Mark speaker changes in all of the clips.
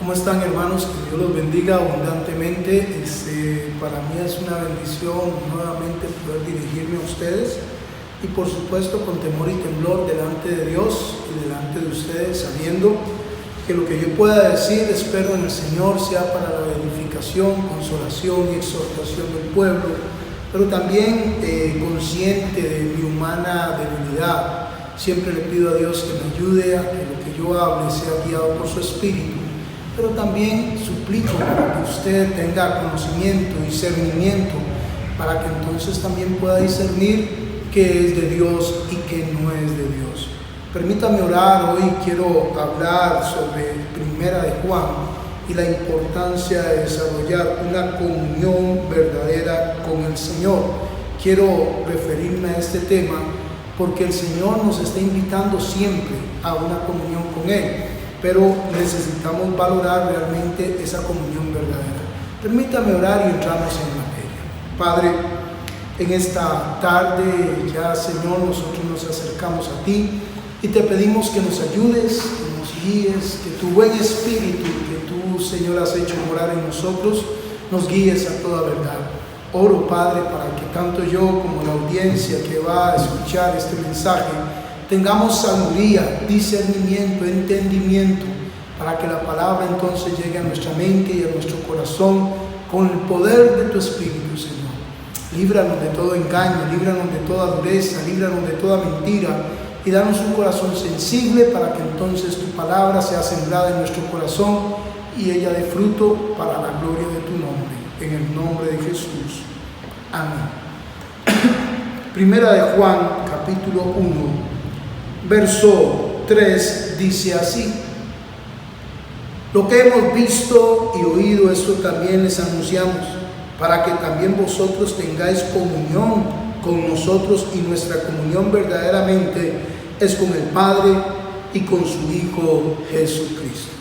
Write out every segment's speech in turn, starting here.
Speaker 1: ¿Cómo están, hermanos? Que Dios los bendiga abundantemente. Para mí es una bendición nuevamente poder dirigirme a ustedes y por supuesto con temor y temblor delante de Dios y delante de ustedes, sabiendo que lo que yo pueda decir, espero en el Señor, sea para la edificación, consolación y exhortación del pueblo, pero también consciente de mi humana debilidad. Siempre le pido a Dios que me ayude a que lo que yo hable sea guiado por su Espíritu, pero también suplico para que usted tenga conocimiento y discernimiento, para que entonces también pueda discernir qué es de Dios y qué no es de Dios. Permítame orar. Hoy quiero hablar sobre Primera de Juan y la importancia de desarrollar una comunión verdadera con el Señor. Quiero referirme a este tema porque el Señor nos está invitando siempre a una comunión con Él, pero necesitamos valorar realmente esa comunión verdadera. Permítame orar y entramos en materia. Padre, en esta tarde ya, Señor, nosotros nos acercamos a Ti y te pedimos que nos ayudes, que nos guíes, que tu buen Espíritu que tú, Señor, has hecho morar en nosotros, nos guíes a toda verdad. Oro, Padre, para que tanto yo como la audiencia que va a escuchar este mensaje tengamos sabiduría, discernimiento, entendimiento, para que la palabra entonces llegue a nuestra mente y a nuestro corazón con el poder de tu Espíritu, Señor. Líbranos de todo engaño, líbranos de toda dureza, líbranos de toda mentira y danos un corazón sensible para que entonces tu palabra sea sembrada en nuestro corazón y ella dé fruto para la gloria de tu nombre. En el nombre de Jesús. Amén. Primera de Juan, capítulo 1, verso 3, dice así: lo que hemos visto y oído, esto también les anunciamos, para que también vosotros tengáis comunión con nosotros, y nuestra comunión verdaderamente es con el Padre y con su Hijo Jesucristo.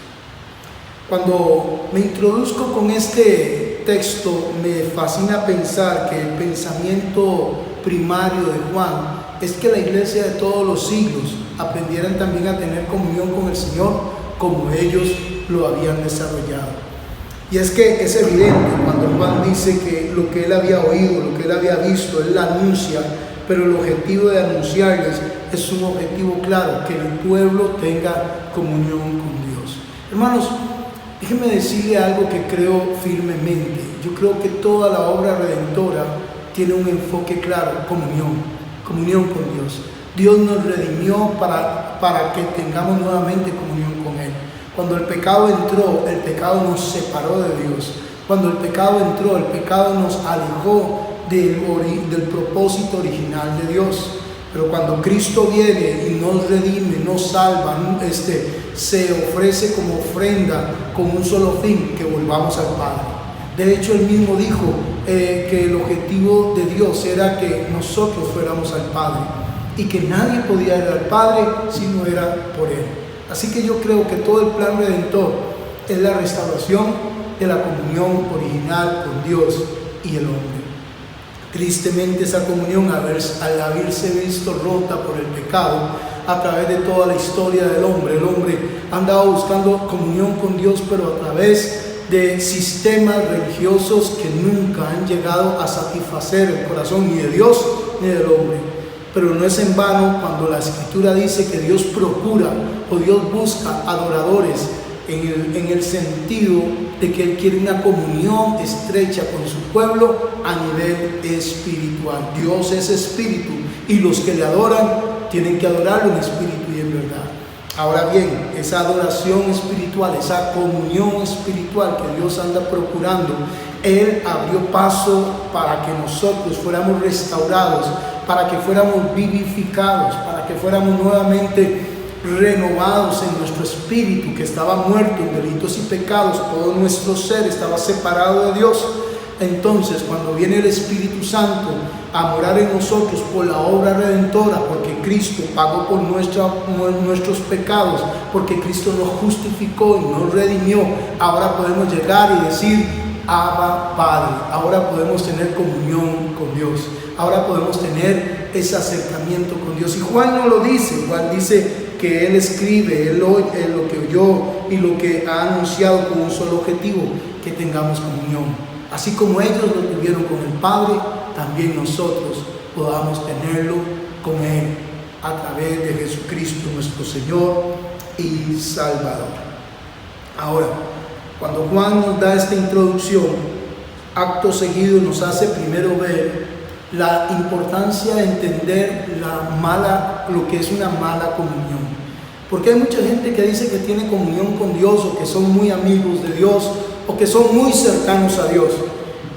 Speaker 1: Cuando me introduzco con este texto, me fascina pensar que el pensamiento primario de Juan es que la iglesia de todos los siglos aprendieran también a tener comunión con el Señor como ellos lo habían desarrollado. Y es que es evidente cuando Juan dice que lo que él había oído, lo que él había visto, él la anuncia, pero el objetivo de anunciarles es un objetivo claro: que el pueblo tenga comunión con Dios. Hermanos, déjenme decirle algo que creo firmemente. Yo creo que toda la obra redentora tiene un enfoque claro: comunión con Dios. Dios nos redimió para que tengamos nuevamente comunión con Él. Cuando el pecado entró, el pecado nos separó de Dios. Cuando el pecado entró, el pecado nos alejó del propósito original de Dios. Pero cuando Cristo viene y nos redime, nos salva, se ofrece como ofrenda con un solo fin: que volvamos al Padre. De hecho, Él mismo dijo que el objetivo de Dios era que nosotros fuéramos al Padre y que nadie podía ir al Padre si no era por Él. Así que yo creo que todo el plan redentor es la restauración de la comunión original con Dios y el hombre. Tristemente, esa comunión, al haberse visto rota por el pecado a través de toda la historia del hombre, el hombre ha andado buscando comunión con Dios, pero a través de sistemas religiosos que nunca han llegado a satisfacer el corazón ni de Dios ni del hombre. Pero no es en vano cuando la Escritura dice que Dios procura o Dios busca adoradores, en el sentido de que Él quiere una comunión estrecha con su pueblo a nivel espiritual. Dios es espíritu y los que le adoran tienen que adorarlo en espíritu y en verdad. Ahora bien, esa adoración espiritual, esa comunión espiritual que Dios anda procurando, Él abrió paso para que nosotros fuéramos restaurados, para que fuéramos vivificados, para que fuéramos nuevamente renovados en nuestro espíritu, que estaba muerto en delitos y pecados. Todo nuestro ser estaba separado de Dios. Entonces, cuando viene el Espíritu Santo a morar en nosotros por la obra redentora, porque Cristo pagó por nuestros pecados, porque Cristo nos justificó y nos redimió, ahora podemos llegar y decir: Abba, Padre. Ahora podemos tener comunión con Dios. Ahora podemos tener ese acercamiento con Dios. Y Juan no lo dice. Juan dice que Él escribe, Él lo que oyó y lo que ha anunciado con un solo objetivo, que tengamos comunión. Así como ellos lo tuvieron con el Padre, también nosotros podamos tenerlo con Él a través de Jesucristo nuestro Señor y Salvador. Ahora, cuando Juan nos da esta introducción, acto seguido nos hace primero ver la importancia de entender lo que es una mala comunión. Porque hay mucha gente que dice que tiene comunión con Dios, o que son muy amigos de Dios, o que son muy cercanos a Dios.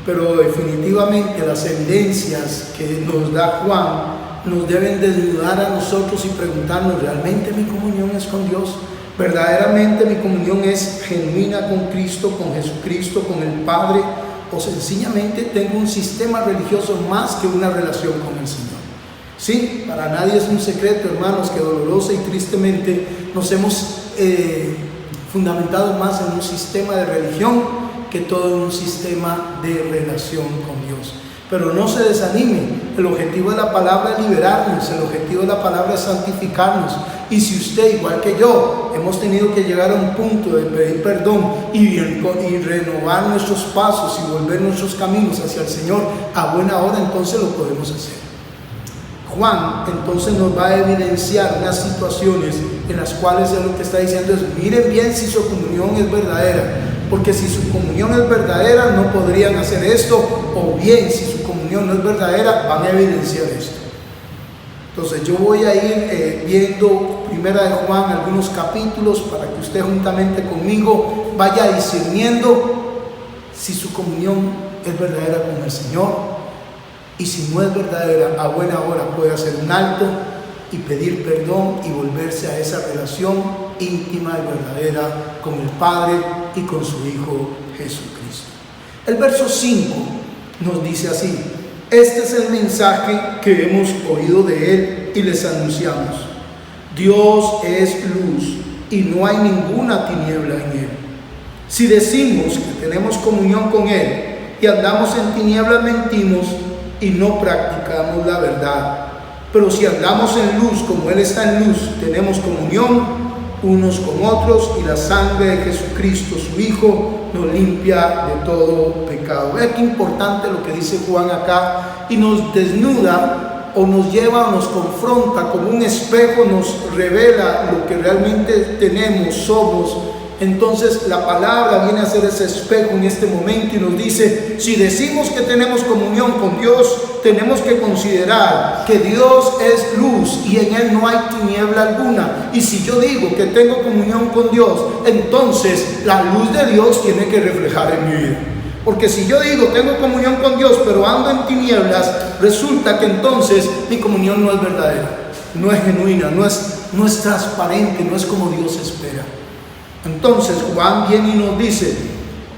Speaker 1: Pero definitivamente las evidencias que nos da Juan nos deben desnudar a nosotros y preguntarnos: ¿realmente mi comunión es con Dios? ¿Verdaderamente mi comunión es genuina con Cristo, con Jesucristo, con el Padre? ¿O sencillamente tengo un sistema religioso más que una relación con el Señor? Sí, para nadie es un secreto, hermanos, que dolorosa y tristemente nos hemos fundamentado más en un sistema de religión que todo en un sistema de relación con Dios. Pero no se desanime, el objetivo de la palabra es liberarnos, el objetivo de la palabra es santificarnos. Y si usted, igual que yo, hemos tenido que llegar a un punto de pedir perdón y renovar nuestros pasos y volver nuestros caminos hacia el Señor a buena hora, entonces lo podemos hacer. Juan entonces nos va a evidenciar unas situaciones en las cuales él lo que está diciendo es: miren bien si su comunión es verdadera, porque si su comunión es verdadera no podrían hacer esto, o bien si su comunión no es verdadera van a evidenciar esto. Entonces yo voy a ir viendo Primera de Juan algunos capítulos para que usted juntamente conmigo vaya discerniendo si su comunión es verdadera con el Señor. Y si no es verdadera, a buena hora puede hacer un alto y pedir perdón y volverse a esa relación íntima y verdadera con el Padre y con su Hijo Jesucristo. El verso 5 nos dice así: este es el mensaje que hemos oído de Él y les anunciamos. Dios es luz y no hay ninguna tiniebla en Él. Si decimos que tenemos comunión con Él y andamos en tinieblas, mentimos y no practicamos la verdad. Pero si andamos en luz como Él está en luz, tenemos comunión unos con otros, y la sangre de Jesucristo, su Hijo, nos limpia de todo pecado. Vea qué importante lo que dice Juan acá, y nos desnuda, o nos lleva, o nos confronta como un espejo, nos revela lo que realmente tenemos, somos. Entonces la palabra viene a ser ese espejo en este momento y nos dice: si decimos que tenemos comunión con Dios, tenemos que considerar que Dios es luz y en Él no hay tiniebla alguna. Y si yo digo que tengo comunión con Dios, entonces la luz de Dios tiene que reflejar en mi vida. Porque si yo digo tengo comunión con Dios pero ando en tinieblas, resulta que entonces mi comunión no es verdadera, no es genuina, no es transparente, no es como Dios espera. Entonces Juan viene y nos dice: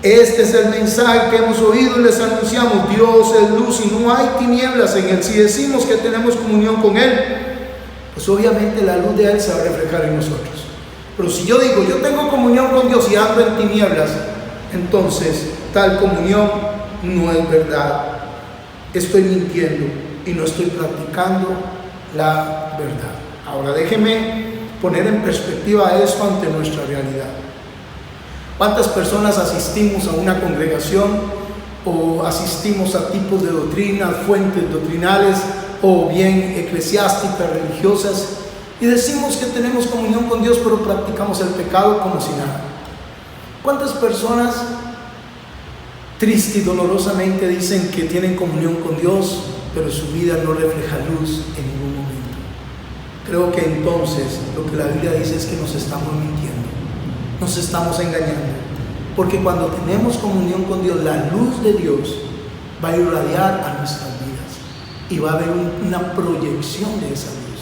Speaker 1: este es el mensaje que hemos oído y les anunciamos. Dios es luz y no hay tinieblas en Él. Si decimos que tenemos comunión con Él, pues obviamente la luz de Él se va a reflejar en nosotros. Pero si yo digo yo tengo comunión con Dios y ando en tinieblas, entonces tal comunión no es verdad. Estoy mintiendo y no estoy practicando la verdad. Ahora déjeme poner en perspectiva esto ante nuestra realidad. ¿Cuántas personas asistimos a una congregación o asistimos a tipos de doctrinas, fuentes doctrinales o bien eclesiásticas, religiosas, y decimos que tenemos comunión con Dios pero practicamos el pecado como si nada? ¿Cuántas personas triste y dolorosamente dicen que tienen comunión con Dios pero su vida no refleja luz en ningún momento? Creo que entonces lo que la Biblia dice es que nos estamos mintiendo, nos estamos engañando, porque cuando tenemos comunión con Dios, la luz de Dios va a irradiar a nuestras vidas y va a haber una proyección de esa luz.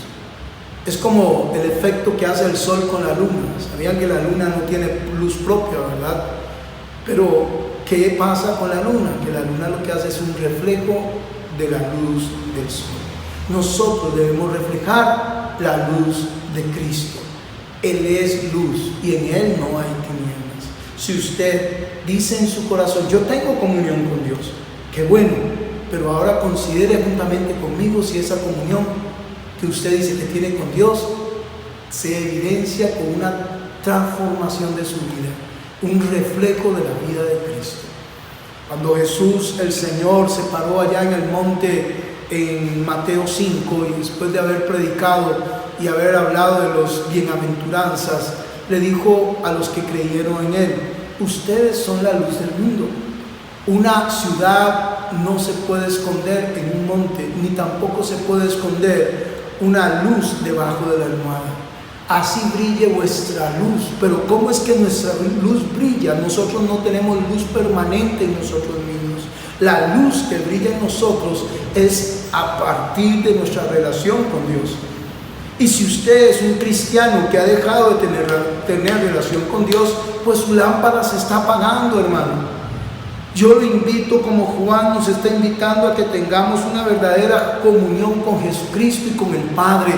Speaker 1: Es como el efecto que hace el sol con la luna. Sabían que la luna no tiene luz propia, ¿verdad? Pero ¿qué pasa con la luna? Que la luna lo que hace es un reflejo de la luz del sol. Nosotros debemos reflejar la luz de Cristo. Él es luz y en Él no hay tinieblas. Si usted dice en su corazón: yo tengo comunión con Dios, qué bueno, pero ahora considere juntamente conmigo si esa comunión que usted dice que tiene con Dios se evidencia con una transformación de su vida, un reflejo de la vida de Cristo. Cuando Jesús, el Señor, se paró allá en el monte en Mateo 5, y después de haber predicado y haber hablado de los bienaventuranzas, le dijo a los que creyeron en Él: ustedes son la luz del mundo. Una ciudad no se puede esconder en un monte, ni tampoco se puede esconder una luz debajo de la almohada. Así brille vuestra luz. Pero ¿cómo es que nuestra luz brilla? Nosotros no tenemos luz permanente en nosotros mismos. La luz que brilla en nosotros es a partir de nuestra relación con Dios. Y si usted es un cristiano que ha dejado de tener relación con Dios, pues su lámpara se está apagando, hermano. Yo lo invito, como Juan nos está invitando, a que tengamos una verdadera comunión con Jesucristo y con el Padre.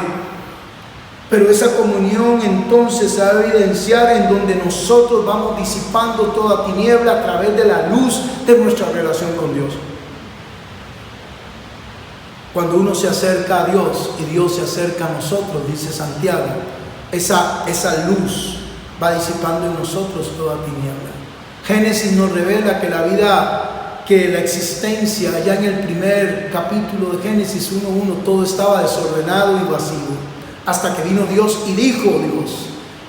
Speaker 1: Pero esa comunión entonces se va a evidenciar en donde nosotros vamos disipando toda tiniebla a través de la luz de nuestra relación con Dios. Cuando uno se acerca a Dios y Dios se acerca a nosotros, dice Santiago, esa luz va disipando en nosotros toda tiniebla. Génesis nos revela que la existencia, allá en el primer capítulo de Génesis 1:1, todo estaba desordenado y vacío, hasta que vino Dios y dijo Dios,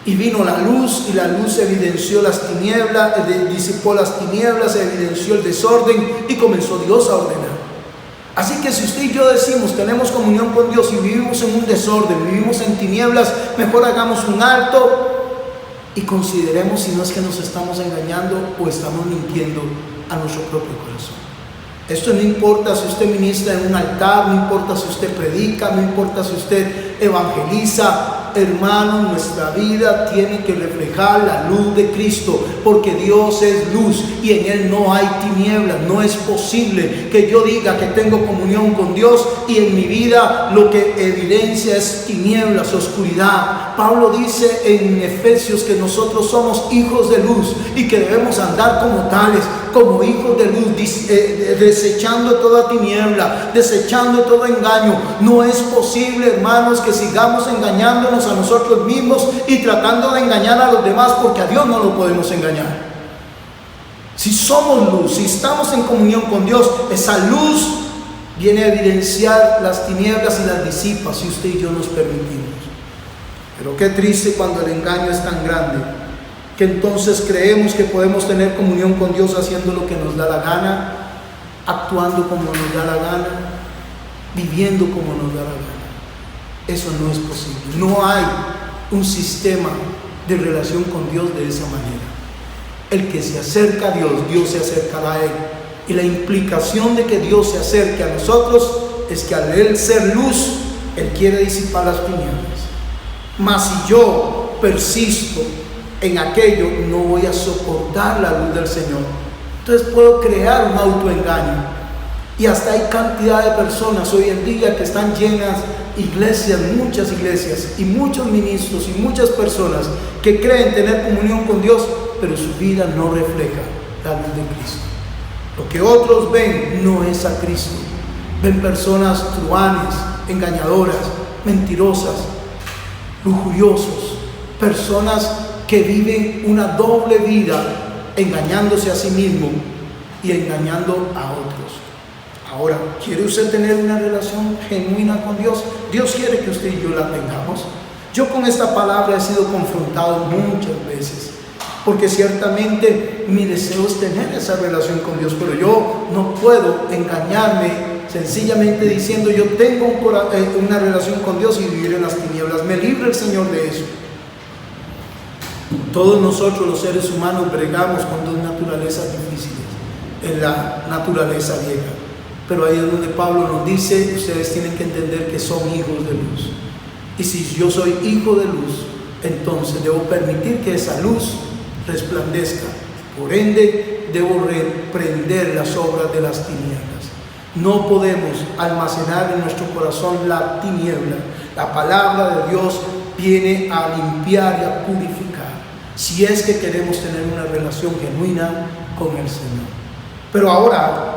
Speaker 1: y vino la luz, y la luz evidenció las tinieblas, disipó las tinieblas, evidenció el desorden, y comenzó Dios a ordenar. Así que si usted y yo decimos tenemos comunión con Dios y vivimos en un desorden, vivimos en tinieblas, mejor hagamos un alto y consideremos si no es que nos estamos engañando o estamos mintiendo a nuestro propio corazón. Esto no importa si usted ministra en un altar, no importa si usted predica, no importa si usted evangeliza. Hermano, nuestra vida tiene que reflejar la luz de Cristo, porque Dios es luz y en Él no hay tinieblas. No es posible que yo diga que tengo comunión con Dios y en mi vida lo que evidencia es tinieblas, oscuridad. Pablo dice en Efesios que nosotros somos hijos de luz y que debemos andar como tales, como hijos de luz, desechando toda tiniebla, desechando todo engaño. No es posible, hermanos, que sigamos engañándonos a nosotros mismos y tratando de engañar a los demás, porque a Dios no lo podemos engañar. Si somos luz, si estamos en comunión con Dios, esa luz viene a evidenciar las tinieblas y las disipa, si usted y yo nos permitimos. Pero qué triste cuando el engaño es tan grande, que entonces creemos que podemos tener comunión con Dios haciendo lo que nos da la gana, actuando como nos da la gana, viviendo como nos da la gana. Eso no es posible. No hay un sistema de relación con Dios de esa manera. El que se acerca a Dios, Dios se acercará a Él. Y la implicación de que Dios se acerque a nosotros es que al Él ser luz, Él quiere disipar las tinieblas. Mas si yo persisto en aquello, no voy a soportar la luz del Señor. Entonces puedo crear un autoengaño. Y hasta hay cantidad de personas hoy en día que están llenas, iglesias, muchas iglesias y muchos ministros y muchas personas que creen tener comunión con Dios, pero su vida no refleja la luz de Cristo. Lo que otros ven no es a Cristo. Ven personas truanes, engañadoras, mentirosas, lujuriosos, personas que viven una doble vida, engañándose a sí mismo y engañando a otros. Ahora, ¿quiere usted tener una relación genuina con Dios? Dios quiere que usted y yo la tengamos. Yo con esta palabra he sido confrontado muchas veces, porque ciertamente mi deseo es tener esa relación con Dios, pero yo no puedo engañarme sencillamente diciendo yo tengo una relación con Dios y vivir en las tinieblas. Me libre el Señor de eso. Todos nosotros los seres humanos bregamos con dos naturalezas difíciles en la naturaleza vieja. Pero ahí es donde Pablo nos dice, ustedes tienen que entender que son hijos de luz. Y si yo soy hijo de luz, entonces debo permitir que esa luz resplandezca. Por ende, debo reprender las obras de las tinieblas. No podemos almacenar en nuestro corazón la tiniebla. La palabra de Dios viene a limpiar y a purificar, si es que queremos tener una relación genuina con el Señor. Pero ahora,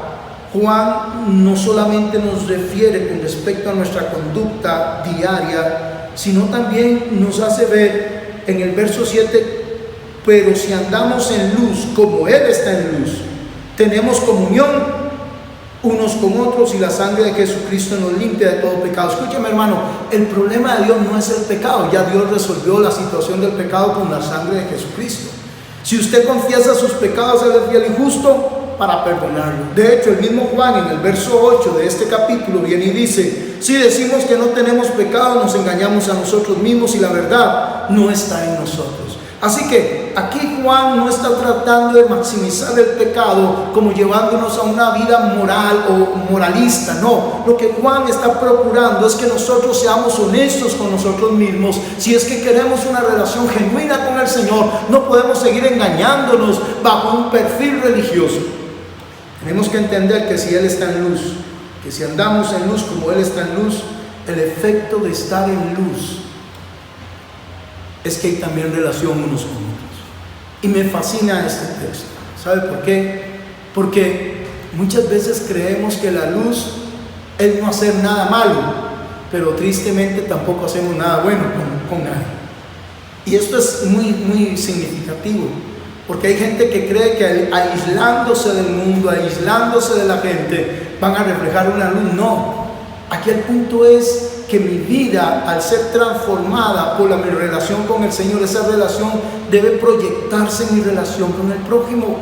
Speaker 1: Juan no solamente nos refiere con respecto a nuestra conducta diaria sino también nos hace ver en el verso 7, pero si andamos en luz como Él está en luz, tenemos comunión unos con otros y la sangre de Jesucristo nos limpia de todo pecado. Escúchame, hermano, el problema de Dios no es el pecado. Ya Dios resolvió la situación del pecado con la sangre de Jesucristo. Si usted confiesa sus pecados, Él es fiel y justo para perdonarlo. De hecho, el mismo Juan en el verso 8 de este capítulo viene y dice: si decimos que no tenemos pecado, nos engañamos a nosotros mismos y la verdad no está en nosotros. Así que aquí Juan no está tratando de maximizar el pecado como llevándonos a una vida moral o moralista. No, lo que Juan está procurando es que nosotros seamos honestos con nosotros mismos. Si es que queremos una relación genuina con el Señor, no podemos seguir engañándonos bajo un perfil religioso. Tenemos que entender que si Él está en luz, que si andamos en luz como Él está en luz, el efecto de estar en luz es que hay también relación unos con otros. Y me fascina este texto. ¿Sabe por qué? Porque muchas veces creemos que la luz es no hacer nada malo, pero tristemente tampoco hacemos nada bueno con nadie. Y esto es muy significativo, porque hay gente que cree que aislándose del mundo, aislándose de la gente, van a reflejar una luz. No, aquí el punto es que mi vida, al ser transformada por mi relación con el Señor, esa relación debe proyectarse en mi relación con el prójimo.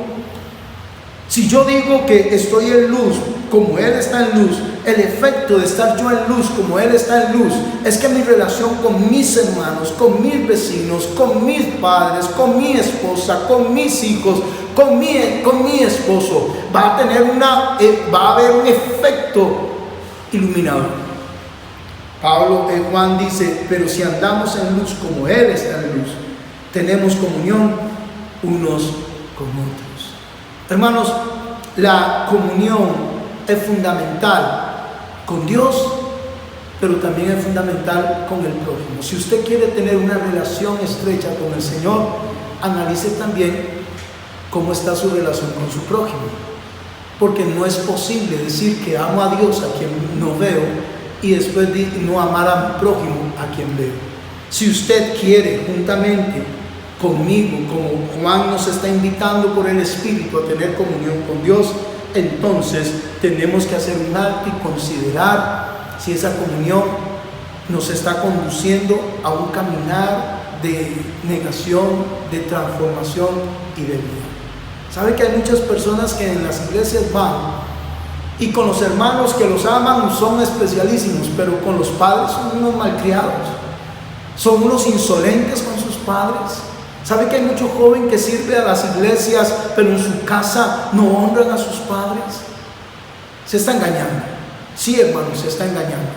Speaker 1: Si yo digo que estoy en luz como Él está en luz, el efecto de estar yo en luz como Él está en luz es que mi relación con mis hermanos, con mis vecinos, con mis padres, con mi esposa, con mis hijos, con mi esposo, va a haber un efecto iluminador. Juan dice: pero si andamos en luz como Él está en luz, tenemos comunión unos con otros. Hermanos, la comunión es fundamental con Dios, pero también es fundamental con el prójimo. Si usted quiere tener una relación estrecha con el Señor, analice también cómo está su relación con su prójimo, porque no es posible decir que amo a Dios, a quien no veo, y después no amar a mi prójimo, a quien veo. Si usted quiere, juntamente conmigo, como Juan nos está invitando por el Espíritu a tener comunión con Dios, entonces tenemos que hacer un alto y considerar si esa comunión nos está conduciendo a un caminar de negación, de transformación y de vida. ¿Sabe que hay muchas personas que en las iglesias van y con los hermanos que los aman son especialísimos, pero con los padres son unos malcriados, son unos insolentes con sus padres? ¿Sabe que hay mucho joven que sirve a las iglesias, pero en su casa no honran a sus padres? Se está engañando. Sí, hermanos, se está engañando.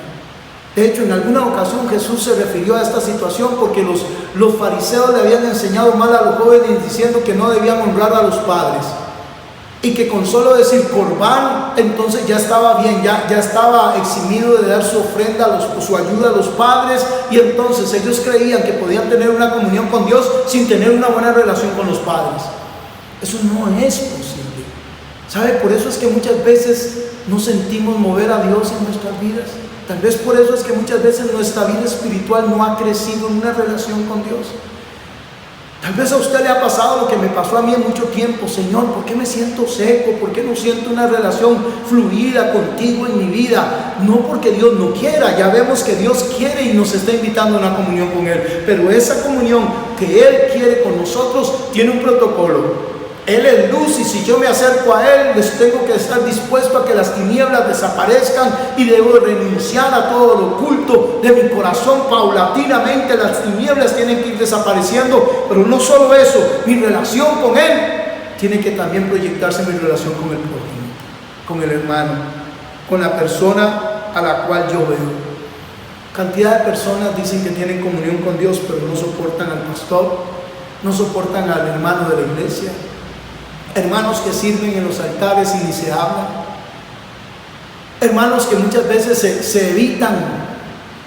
Speaker 1: De hecho, en alguna ocasión Jesús se refirió a esta situación porque los fariseos le habían enseñado mal a los jóvenes diciendo que no debían honrar a los padres. Y que con solo decir corbán, entonces ya estaba bien, ya estaba eximido de dar su ofrenda, su ayuda a los padres. Y entonces ellos creían que podían tener una comunión con Dios sin tener una buena relación con los padres. Eso no es posible. ¿Sabe? Por eso es que muchas veces no sentimos mover a Dios en nuestras vidas. Tal vez por eso es que muchas veces nuestra vida espiritual no ha crecido en una relación con Dios. Tal vez a usted le ha pasado lo que me pasó a mí en mucho tiempo. Señor, ¿por qué me siento seco? ¿Por qué no siento una relación fluida contigo en mi vida? No porque Dios no quiera, ya vemos que Dios quiere y nos está invitando a una comunión con Él. Pero esa comunión que Él quiere con nosotros tiene un protocolo. Él es luz y si yo me acerco a Él, les tengo que estar dispuesto a que las tinieblas desaparezcan y debo renunciar a todo lo oculto de mi corazón. Paulatinamente las tinieblas tienen que ir desapareciendo, pero no solo eso, mi relación con Él tiene que también proyectarse en mi relación con el prójimo, con el hermano, con la persona a la cual yo veo. Cantidad de personas dicen que tienen comunión con Dios, pero no soportan al pastor, no soportan al hermano de la iglesia. Hermanos que sirven en los altares y ni se hablan. Hermanos que muchas veces se evitan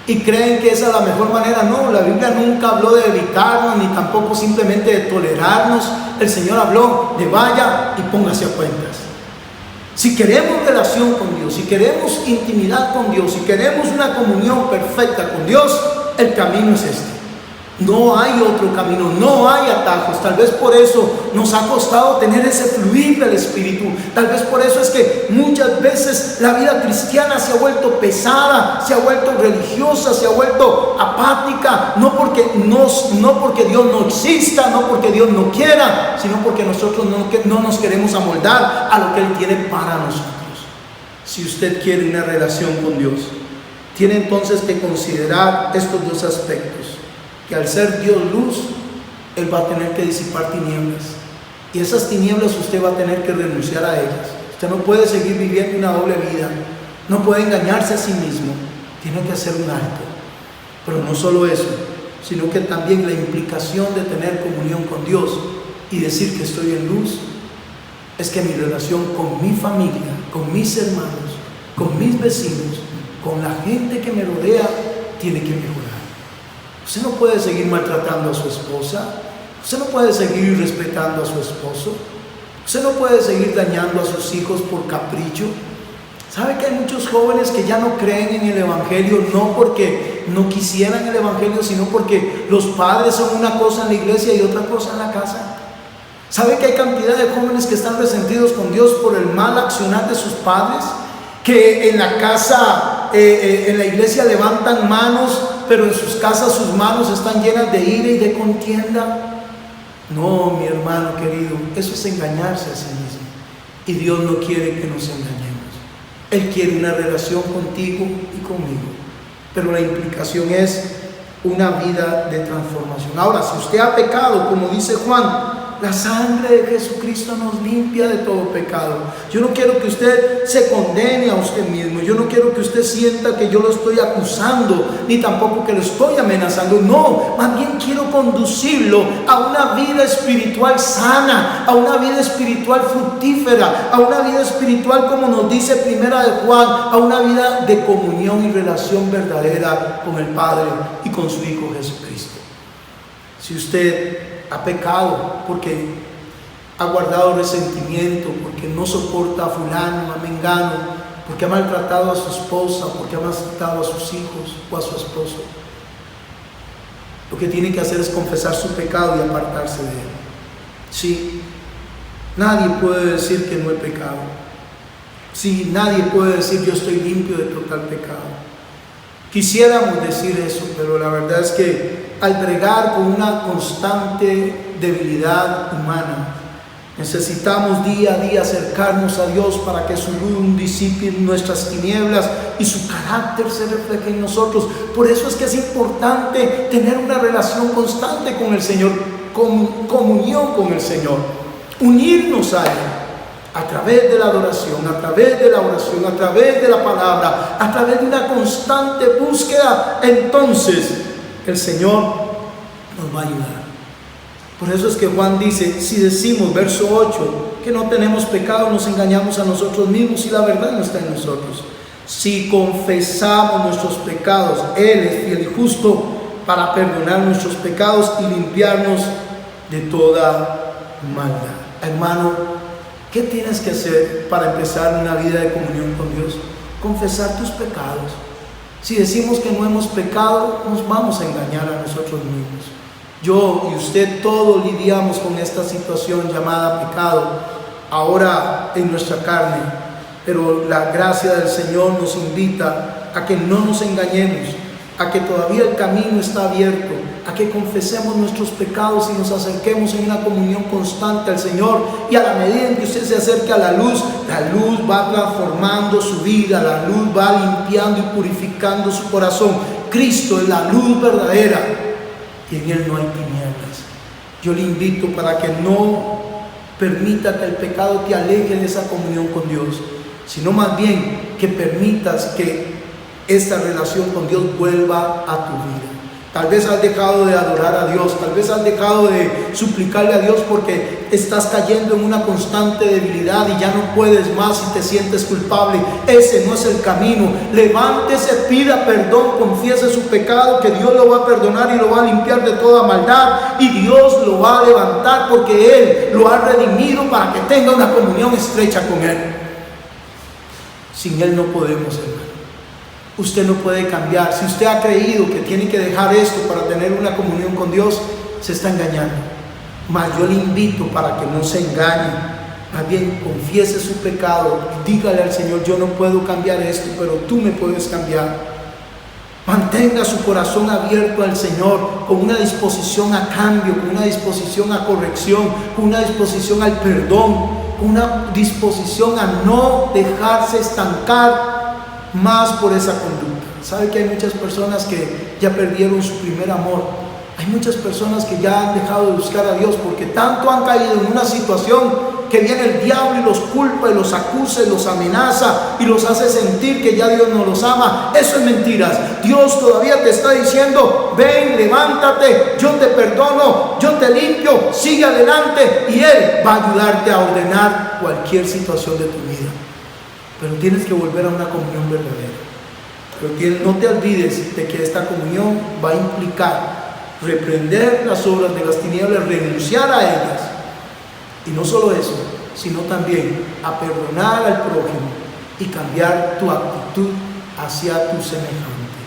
Speaker 1: y creen que esa es la mejor manera. No, la Biblia nunca habló de evitarnos ni tampoco simplemente de tolerarnos. El Señor habló de vaya y póngase a cuentas. Si queremos relación con Dios, si queremos intimidad con Dios, si queremos una comunión perfecta con Dios, el camino es este. No hay otro camino, no hay atajos. Tal vez por eso nos ha costado tener ese fluir del Espíritu. Tal vez por eso es que muchas veces la vida cristiana se ha vuelto pesada, se ha vuelto religiosa, se ha vuelto apática. No porque Dios no exista, no porque Dios no quiera, sino porque nosotros no nos queremos amoldar a lo que Él tiene para nosotros. Si usted quiere una relación con Dios, tiene entonces que considerar estos dos aspectos. Que al ser Dios luz, Él va a tener que disipar tinieblas. Y esas tinieblas usted va a tener que renunciar a ellas. Usted no puede seguir viviendo una doble vida. No puede engañarse a sí mismo. Tiene que hacer un alto. Pero no solo eso, sino que también la implicación de tener comunión con Dios y decir que estoy en luz, es que mi relación con mi familia, con mis hermanos, con mis vecinos, con la gente que me rodea, tiene que mejorar. Usted no puede seguir maltratando a su esposa. Usted no puede seguir irrespetando a su esposo. Usted no puede seguir dañando a sus hijos por capricho. ¿Sabe que hay muchos jóvenes que ya no creen en el Evangelio? No porque no quisieran el Evangelio, sino porque los padres son una cosa en la iglesia y otra cosa en la casa. ¿Sabe que hay cantidad de jóvenes que están resentidos con Dios por el mal accionar de sus padres? Que en la casa, en la iglesia levantan manos, pero en sus casas sus manos están llenas de ira y de contienda. No, mi hermano querido, eso es engañarse a sí mismo. Y Dios no quiere que nos engañemos. Él quiere una relación contigo y conmigo. Pero la implicación es una vida de transformación. Ahora, si usted ha pecado, como dice Juan, la sangre de Jesucristo nos limpia de todo pecado. Yo no quiero que usted se condene a usted mismo. Yo no quiero que usted sienta que yo lo estoy acusando, ni tampoco que lo estoy amenazando. No, más bien quiero conducirlo a una vida espiritual sana, a una vida espiritual fructífera, a una vida espiritual, como nos dice Primera de Juan, a una vida de comunión y relación verdadera con el Padre y con su Hijo Jesucristo. Si usted ha pecado porque ha guardado resentimiento, porque no soporta a fulano, a mengano, porque ha maltratado a su esposa, porque ha maltratado a sus hijos o a su esposo, lo que tiene que hacer es confesar su pecado y apartarse de él. Sí, nadie puede decir que no he pecado. Sí, nadie puede decir yo estoy limpio de total pecado. Quisiéramos decir eso, pero la verdad es que al bregar con una constante debilidad humana, necesitamos día a día acercarnos a Dios para que su luz disipe nuestras tinieblas y su carácter se refleje en nosotros. Por eso es que es importante tener una relación constante con el Señor, comunión con el Señor, unirnos a Él a través de la adoración, a través de la oración, a través de la palabra, a través de una constante búsqueda. Entonces el Señor nos va a ayudar. Por eso es que Juan dice, si decimos, verso 8, que no tenemos pecado, nos engañamos a nosotros mismos y la verdad no está en nosotros. Si confesamos nuestros pecados, Él es fiel y justo para perdonar nuestros pecados y limpiarnos de toda maldad. Hermano, ¿qué tienes que hacer para empezar una vida de comunión con Dios? Confesar tus pecados. Si decimos que no hemos pecado, nos vamos a engañar a nosotros mismos. Yo y usted todos lidiamos con esta situación llamada pecado, ahora en nuestra carne, pero la gracia del Señor nos invita a que no nos engañemos, a que todavía el camino está abierto, a que confesemos nuestros pecados y nos acerquemos en una comunión constante al Señor. Y a la medida en que usted se acerque a la luz va transformando su vida, la luz va limpiando y purificando su corazón. Cristo es la luz verdadera y en Él no hay tinieblas. Yo le invito para que no permita que el pecado te aleje de esa comunión con Dios, sino más bien que permitas que esta relación con Dios vuelva a tu vida. Tal vez has dejado de adorar a Dios, tal vez has dejado de suplicarle a Dios porque estás cayendo en una constante debilidad y ya no puedes más y te sientes culpable. Ese no es el camino. Levántese, pida perdón, confiese su pecado, que Dios lo va a perdonar y lo va a limpiar de toda maldad, y Dios lo va a levantar porque Él lo ha redimido para que tenga una comunión estrecha con Él. Sin Él no podemos, hermano. usted no puede cambiar. Si usted ha creído que tiene que dejar esto para tener una comunión con Dios, se está engañando. Mas yo le invito para que no se engañe. Más bien, confiese su pecado, dígale al Señor: yo no puedo cambiar esto, pero tú me puedes cambiar. Mantenga su corazón abierto al Señor, con una disposición a cambio, con una disposición a corrección, con una disposición al perdón, con una disposición a no dejarse estancar más por esa conducta. ¿Sabe que hay muchas personas que ya perdieron su primer amor? Hay muchas personas que ya han dejado de buscar a Dios porque tanto han caído en una situación que viene el diablo y los culpa y los acusa y los amenaza y los hace sentir que ya Dios no los ama. Eso es mentiras. Dios todavía te está diciendo: ven, levántate, yo te perdono, yo te limpio, sigue adelante, y Él va a ayudarte a ordenar cualquier situación de tu vida. Pero tienes que volver a una comunión verdadera. Pero no te olvides de que esta comunión va a implicar reprender las obras de las tinieblas, renunciar a ellas. Y no solo eso, sino también a perdonar al prójimo y cambiar tu actitud hacia tu semejante.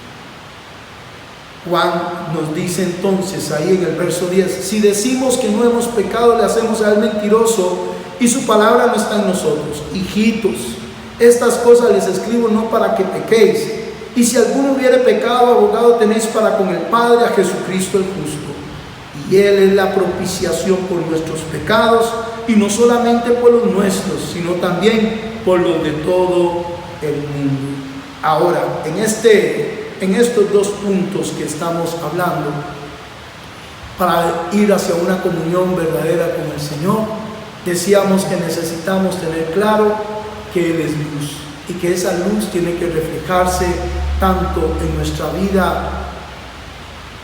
Speaker 1: Juan nos dice entonces ahí en el verso 10: si decimos que no hemos pecado, le hacemos a él mentiroso y su palabra no está en nosotros. Hijitos, estas cosas les escribo no para que pequéis. Y si alguno hubiere pecado, abogado tenéis para con el Padre, a Jesucristo el justo. Y Él es la propiciación por nuestros pecados, y no solamente por los nuestros, sino también por los de todo el mundo. Ahora, en estos dos puntos que estamos hablando, para ir hacia una comunión verdadera con el Señor, decíamos que necesitamos tener claro que Él es luz, y que esa luz tiene que reflejarse tanto en nuestra vida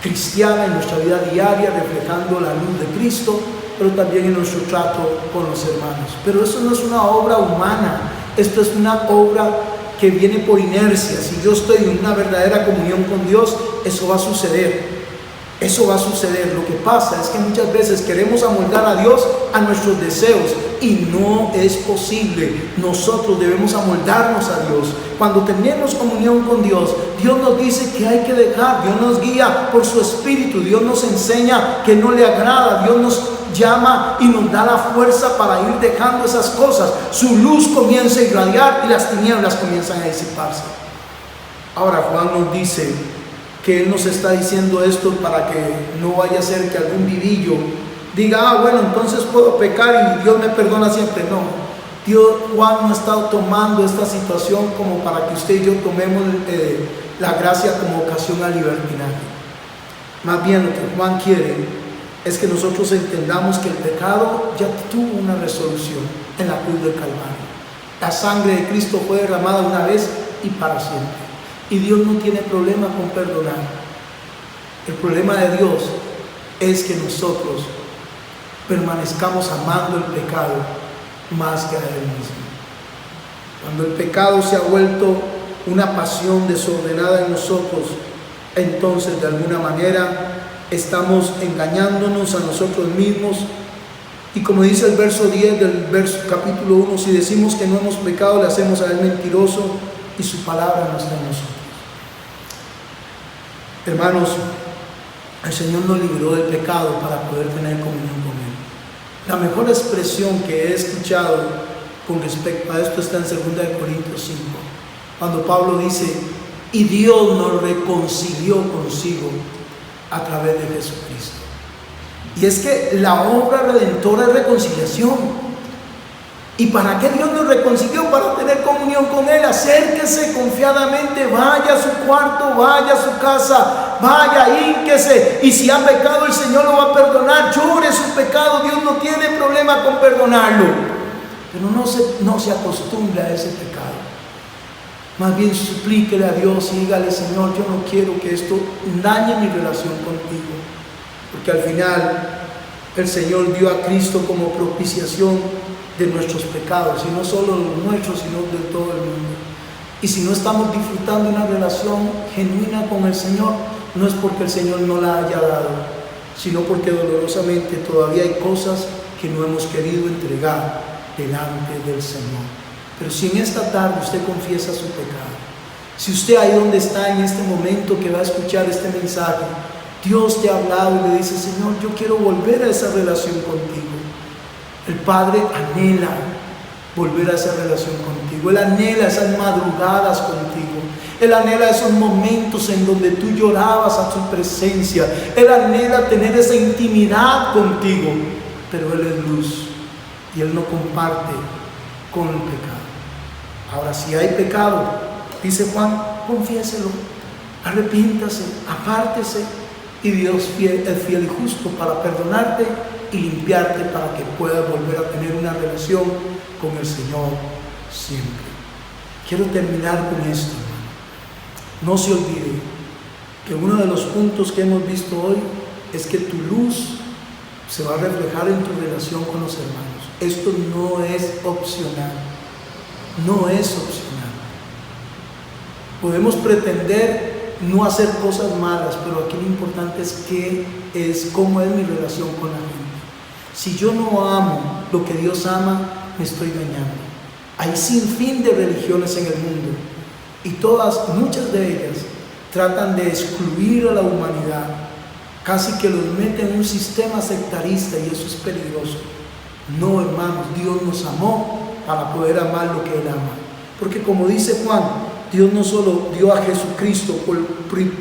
Speaker 1: cristiana, en nuestra vida diaria, reflejando la luz de Cristo, pero también en nuestro trato con los hermanos. Pero eso no es una obra humana, esto es una obra que viene por inercia. Si yo estoy en una verdadera comunión con Dios, eso va a suceder. Eso va a suceder. Lo que pasa es que muchas veces queremos amoldar a Dios a nuestros deseos, y no es posible. Nosotros debemos amoldarnos a Dios. Cuando tenemos comunión con Dios, Dios nos dice que hay que dejar. Dios nos guía por su Espíritu. Dios nos enseña que no le agrada. Dios nos llama y nos da la fuerza para ir dejando esas cosas. Su luz comienza a irradiar y las tinieblas comienzan a disiparse. Ahora Juan nos dice que Él nos está diciendo esto para que no vaya a ser que algún vivillo diga: bueno, entonces puedo pecar y Dios me perdona siempre. No, Juan no está tomando esta situación como para que usted y yo tomemos la gracia como ocasión al libertinaje. Más bien, lo que Juan quiere es que nosotros entendamos que el pecado ya tuvo una resolución en la cruz del Calvario. La sangre de Cristo fue derramada una vez y para siempre. Y Dios no tiene problema con perdonar. El problema de Dios es que nosotros permanezcamos amando el pecado más que a Él mismo. Cuando el pecado se ha vuelto una pasión desordenada en nosotros, entonces de alguna manera estamos engañándonos a nosotros mismos. Y como dice el verso 10 del capítulo 1, si decimos que no hemos pecado, le hacemos a Él mentiroso y su palabra no está en nosotros. Hermanos, el Señor nos libró del pecado para poder tener comunión con Él. La mejor expresión que he escuchado con respecto a esto está en 2 Corintios 5, cuando Pablo dice: y Dios nos reconcilió consigo a través de Jesucristo. Y es que la obra redentora es reconciliación. ¿Y para qué Dios nos reconcilió? Para tener comunión con Él. Acérquese confiadamente, vaya a su cuarto, vaya a su casa, vaya, hínquese, y si ha pecado, el Señor lo va a perdonar. Llore su pecado, Dios no tiene problema con perdonarlo. Pero no se acostumbre a ese pecado. Más bien suplíquele a Dios y dígale: Señor, yo no quiero que esto dañe mi relación contigo. Porque al final el Señor dio a Cristo como propiciación de nuestros pecados, y no solo los nuestros, sino de todo el mundo. Y si no estamos disfrutando una relación genuina con el Señor, no es porque el Señor no la haya dado, sino porque dolorosamente todavía hay cosas que no hemos querido entregar delante del Señor. Pero si en esta tarde usted confiesa su pecado, Si usted ahí donde está en este momento que va a escuchar este mensaje, Dios te ha hablado y le dice, Señor, yo quiero volver a esa relación contigo. El Padre anhela volver a esa relación contigo. Él anhela esas madrugadas contigo. Él anhela esos momentos en donde tú llorabas a su presencia. Él anhela tener esa intimidad contigo. Pero Él es luz y Él no comparte con el pecado. Ahora, si hay pecado, dice Juan, confiéselo, arrepiéntase, apártese, y Dios es fiel y justo para perdonarte y limpiarte para que puedas volver a tener una relación con el Señor siempre. Quiero terminar con esto, hermano. No se olvide que uno de los puntos que hemos visto hoy es que tu luz se va a reflejar en tu relación con los hermanos. Esto no es opcional. No es opcional. Podemos pretender no hacer cosas malas, pero aquí lo importante es cómo es mi relación con la gente. Si yo no amo lo que Dios ama, me estoy dañando. Hay sin fin de religiones en el mundo y muchas de ellas tratan de excluir a la humanidad, casi que los meten en un sistema sectarista, y eso es peligroso. No, hermanos, Dios nos amó para poder amar lo que Él ama, porque como dice Juan, Dios no solo dio a Jesucristo por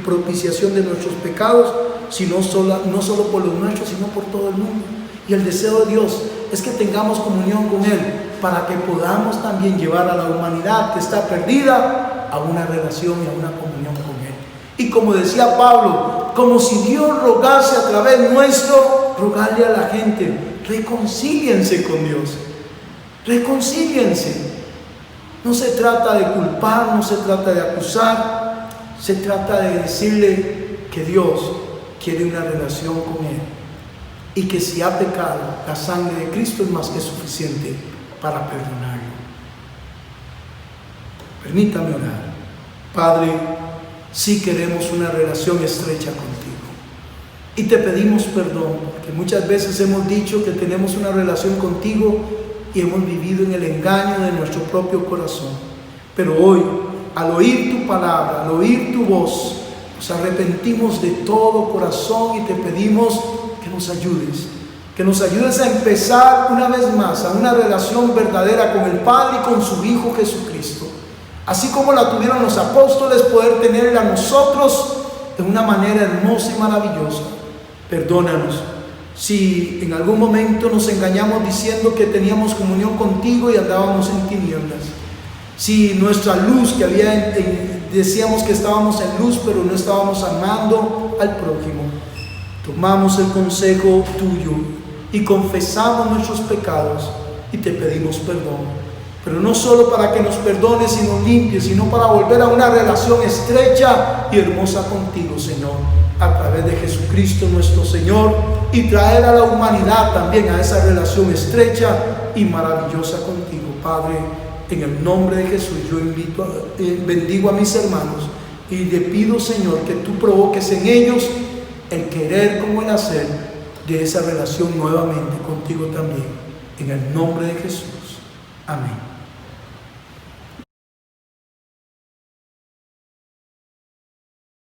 Speaker 1: propiciación de nuestros pecados, no solo por los nuestros, sino por todo el mundo. Y el deseo de Dios es que tengamos comunión con Él, para que podamos también llevar a la humanidad que está perdida a una relación y a una comunión con Él. Y como decía Pablo, como si Dios rogase a través nuestro, rogarle a la gente, reconcíliense con Dios, reconcíliense. No se trata de culpar, no se trata de acusar, se trata de decirle que Dios quiere una relación con Él y que si ha pecado, la sangre de Cristo es más que suficiente para perdonarlo. Permítame orar. Padre, sí queremos una relación estrecha contigo y te pedimos perdón, porque muchas veces hemos dicho que tenemos una relación contigo y hemos vivido en el engaño de nuestro propio corazón. Pero hoy, al oír tu palabra, al oír tu voz, nos arrepentimos de todo corazón y te pedimos que nos ayudes a empezar una vez más a una relación verdadera con el Padre y con su Hijo Jesucristo. Así como la tuvieron los apóstoles, poder tenerla nosotros de una manera hermosa y maravillosa. Perdónanos si en algún momento nos engañamos diciendo que teníamos comunión contigo y andábamos en tinieblas. Si nuestra luz, decíamos que estábamos en luz, pero no estábamos amando al prójimo. Tomamos el consejo tuyo y confesamos nuestros pecados y te pedimos perdón. Pero no solo para que nos perdones y nos limpies, sino para volver a una relación estrecha y hermosa contigo, Señor, a través de Jesucristo nuestro Señor, y traer a la humanidad también a esa relación estrecha y maravillosa contigo. Padre, en el nombre de Jesús yo bendigo a mis hermanos y le pido, Señor, que tú provoques en ellos el querer como el hacer de esa relación nuevamente contigo también, en el nombre de Jesús. Amén.